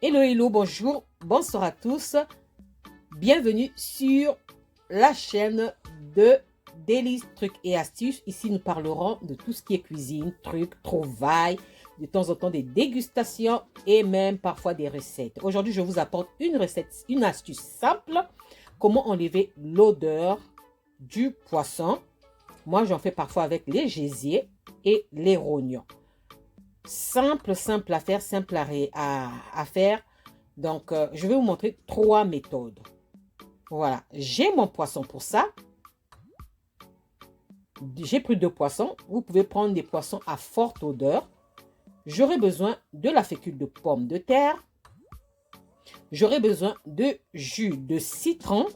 Hello, hello, bonjour, bonsoir à tous. Bienvenue sur la chaîne de Délices, trucs et astuces. Ici, nous parlerons de tout ce qui est cuisine, trucs, trouvailles, de temps en temps des dégustations et même parfois des recettes. Aujourd'hui, je vous apporte une recette, une astuce simple. Comment enlever l'odeur du poisson. Moi, j'en fais parfois avec les gésiers et les rognons. Simple à faire, simple à faire. Donc, je vais vous montrer 3 méthodes. Voilà, j'ai mon poisson pour ça. J'ai pris 2 poissons. Vous pouvez prendre des poissons à forte odeur. J'aurai besoin de la fécule de pomme de terre. J'aurai besoin de jus de citron.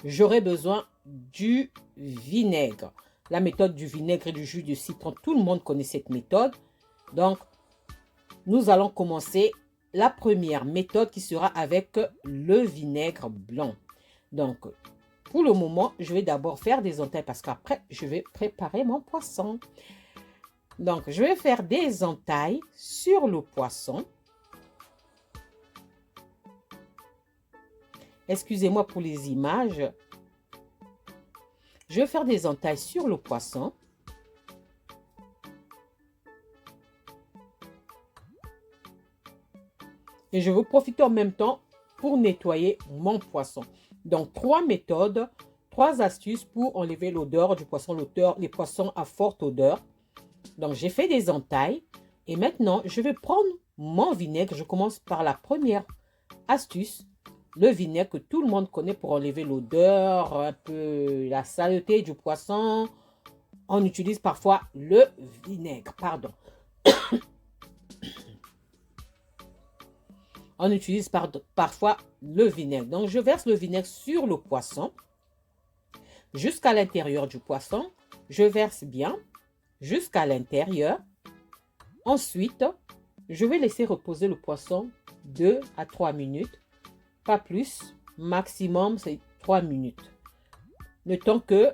J'aurai besoin du vinaigre. La méthode du vinaigre et du jus de citron, tout le monde connaît cette méthode. Donc, nous allons commencer la première méthode qui sera avec le vinaigre blanc. Donc, pour le moment, je vais d'abord faire des entailles parce qu'après, je vais préparer mon poisson. Donc, je vais faire des entailles sur le poisson. Excusez-moi pour les images. Je vais faire des entailles sur le poisson. Et je vais profiter en même temps pour nettoyer mon poisson. Donc, 3 méthodes, 3 astuces pour enlever l'odeur du poisson, les poissons à forte odeur. Donc, j'ai fait des entailles. Et maintenant, je vais prendre mon vinaigre. Je commence par la première astuce. Le vinaigre que tout le monde connaît pour enlever l'odeur, un peu la saleté du poisson. On utilise parfois le vinaigre, pardon. On utilise parfois le vinaigre. Donc, je verse le vinaigre sur le poisson jusqu'à l'intérieur du poisson. Je verse bien jusqu'à l'intérieur. Ensuite, je vais laisser reposer le poisson 2 à 3 minutes. Pas plus, maximum c'est 3 minutes. Le temps que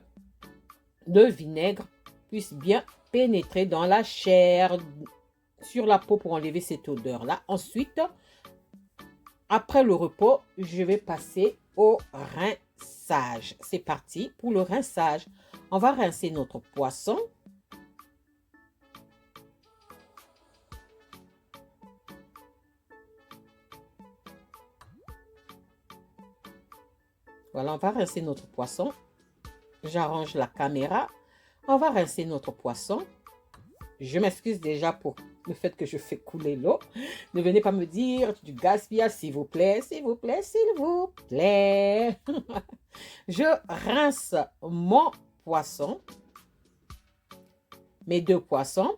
le vinaigre puisse bien pénétrer dans la chair, sur la peau pour enlever cette odeur-là. Ensuite, après le repos, je vais passer au rinçage. C'est parti pour le rinçage. On va rincer notre poisson. Voilà, on va rincer notre poisson. J'arrange la caméra. On va rincer notre poisson. Je m'excuse déjà pour le fait que je fais couler l'eau. Ne venez pas me dire du gaspillage, s'il vous plaît, s'il vous plaît, s'il vous plaît. Je rince mon poisson, mes 2 poissons.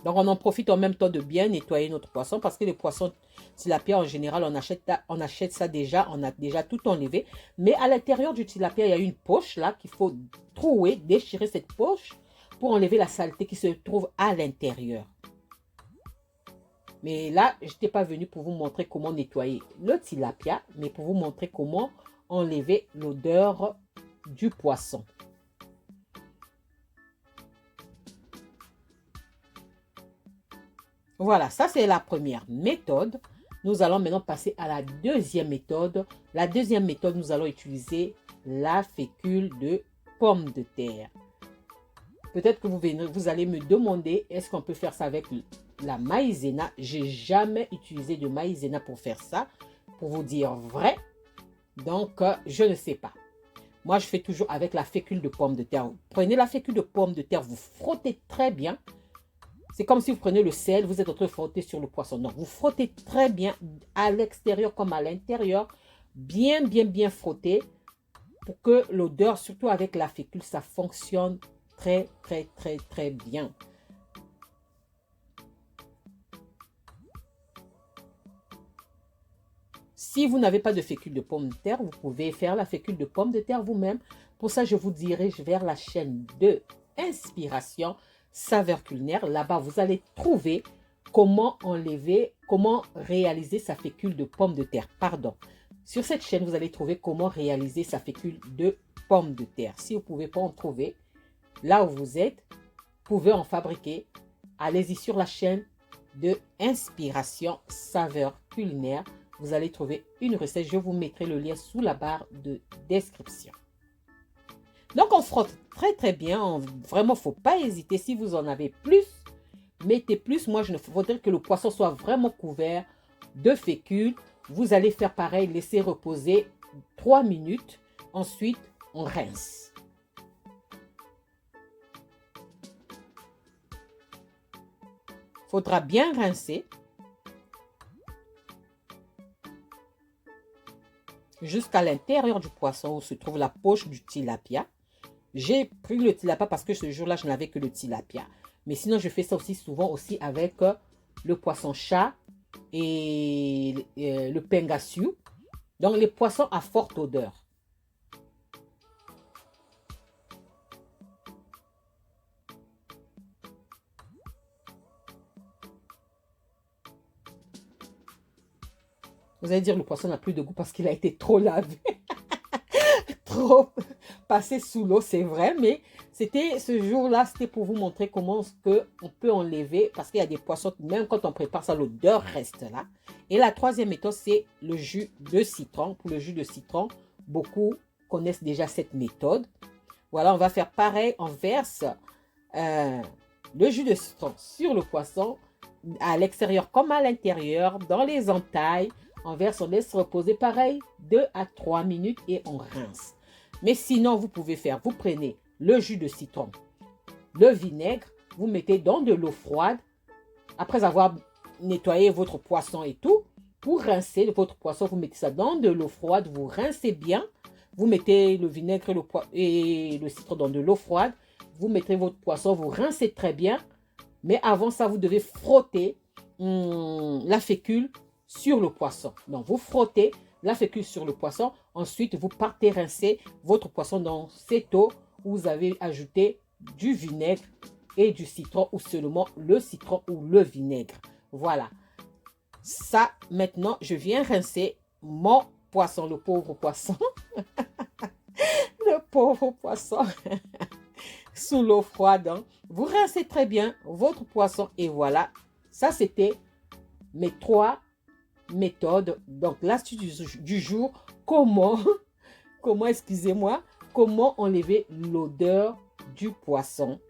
Donc, on en profite en même temps de bien nettoyer notre poisson parce que les poissons tilapia, en général, on achète ça déjà, on a déjà tout enlevé. Mais à l'intérieur du tilapia, il y a une poche là qu'il faut trouer, déchirer cette poche pour enlever la saleté qui se trouve à l'intérieur. Mais là, je n'étais pas venue pour vous montrer comment nettoyer le tilapia, mais pour vous montrer comment enlever l'odeur du poisson. Voilà, ça c'est la première méthode. Nous allons maintenant passer à la deuxième méthode. La deuxième méthode, nous allons utiliser la fécule de pomme de terre. Peut-être que vous allez me demander, est-ce qu'on peut faire ça avec la maïzena? J'ai jamais utilisé de maïzena pour faire ça, pour vous dire vrai. Donc, je ne sais pas. Moi, je fais toujours avec la fécule de pomme de terre. Prenez la fécule de pomme de terre, vous frottez très bien. C'est comme si vous prenez le sel, vous êtes en train de frotter sur le poisson. Donc, vous frottez très bien à l'extérieur comme à l'intérieur. Bien frotter pour que l'odeur, surtout avec la fécule, ça fonctionne très bien. Si vous n'avez pas de fécule de pomme de terre, vous pouvez faire la fécule de pomme de terre vous-même. Pour ça, je vous dirige vers la chaîne de Inspiration Saveurs Culinaires. Là-bas, vous allez trouver comment enlever, comment réaliser sa fécule de pomme de terre. Pardon. Sur cette chaîne, vous allez trouver comment réaliser sa fécule de pomme de terre. Si vous ne pouvez pas en trouver, là où vous êtes, vous pouvez en fabriquer allez-y sur la chaîne de Inspiration Saveur Culinaire. Vous allez trouver une recette. Je vous mettrai le lien sous la barre de description. Donc, on frotte très, très bien. Vraiment, il ne faut pas hésiter. Si vous en avez plus, mettez plus. Moi, il faudrait que le poisson soit vraiment couvert de fécule. Vous allez faire pareil, laisser reposer 3 minutes. Ensuite, on rince. Il faudra bien rincer. Jusqu'à l'intérieur du poisson où se trouve la poche du tilapia. J'ai pris le tilapia parce que ce jour-là, je n'avais que le tilapia. Mais sinon, je fais ça aussi souvent aussi avec le poisson chat et le pangasiu. Donc, les poissons à forte odeur. Vous allez dire le poisson n'a plus de goût parce qu'il a été trop lavé. Trop passé sous l'eau, c'est vrai. Mais c'était ce jour-là, c'était pour vous montrer comment on peut enlever. Parce qu'il y a des poissons, même quand on prépare ça, l'odeur reste là. Et la troisième méthode, c'est le jus de citron. Pour le jus de citron, beaucoup connaissent déjà cette méthode. Voilà, on va faire pareil. On verse le jus de citron sur le poisson, à l'extérieur comme à l'intérieur, dans les entailles. On verse, on laisse reposer pareil 2 à 3 minutes et on rince. Mais sinon, vous pouvez faire, vous prenez le jus de citron, le vinaigre, vous mettez dans de l'eau froide, après avoir nettoyé votre poisson et tout, pour rincer votre poisson, vous mettez ça dans de l'eau froide, vous rincez bien, vous mettez le vinaigre et le citron dans de l'eau froide, vous mettez votre poisson, vous rincez très bien, mais avant ça, vous devez frotter la fécule sur le poisson. Donc, vous frottez la fécule sur le poisson. Ensuite, vous partez rincer votre poisson dans cette eau où vous avez ajouté du vinaigre et du citron ou seulement le citron ou le vinaigre. Voilà. Ça, maintenant, je viens rincer mon poisson, le pauvre poisson. Le pauvre poisson. Sous l'eau froide. Hein. Vous rincez très bien votre poisson et voilà. Ça, c'était mes 3 méthode. Donc, l'astuce du jour, comment enlever l'odeur du poisson.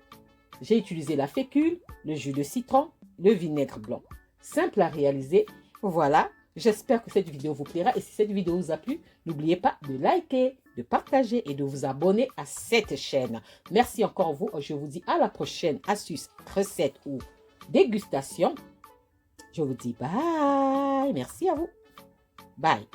J'ai utilisé la fécule, le jus de citron, le vinaigre blanc. Simple à réaliser. Voilà, j'espère que cette vidéo vous plaira. Et si cette vidéo vous a plu, n'oubliez pas de liker, de partager et de vous abonner à cette chaîne. Merci encore vous. Je vous dis à la prochaine astuce, recette ou dégustation. Je vous dis bye. Merci à vous. Bye.